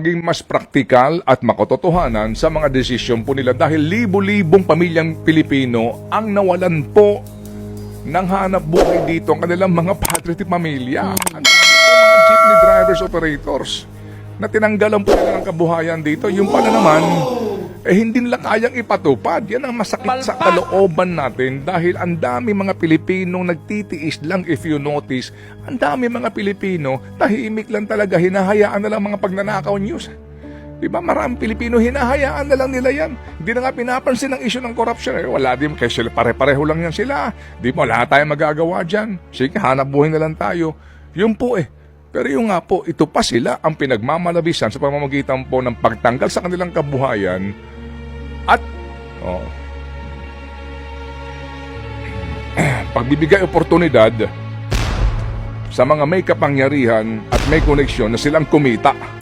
maging mas praktikal at makatotohanan sa mga desisyon po nila dahil libo-libong pamilyang Pilipino ang nawalan po ng hanap buhay dito ang kanilang mga patriot pamilya. Ang mga jeepney drivers, operators na tinanggalan po nila ng kabuhayan dito. Yung pala naman, hindi nila kayang ipatupad. Yan ang masakit sa kalooban natin dahil ang dami mga Pilipino nagtitiis lang. If you notice, ang dami mga Pilipino tahimik lang talaga, hinahayaan na lang mga pagnanakaw news. Diba? Maraming Pilipino, hinahayaan na lang nila yan. Hindi na nga pinapansin ang issue ng corruption. Wala din, kasi pare-pareho lang yan sila. Di mo, wala tayong magagawa dyan. Sige, hanap buhay na lang tayo. Yun po Pero yung nga po, ito pa sila ang pinagmamalabisan sa pamamagitan po ng pagtanggal sa kanilang kabuhayan at pagbibigay oportunidad sa mga may kapangyarihan at may koneksyon na silang kumita.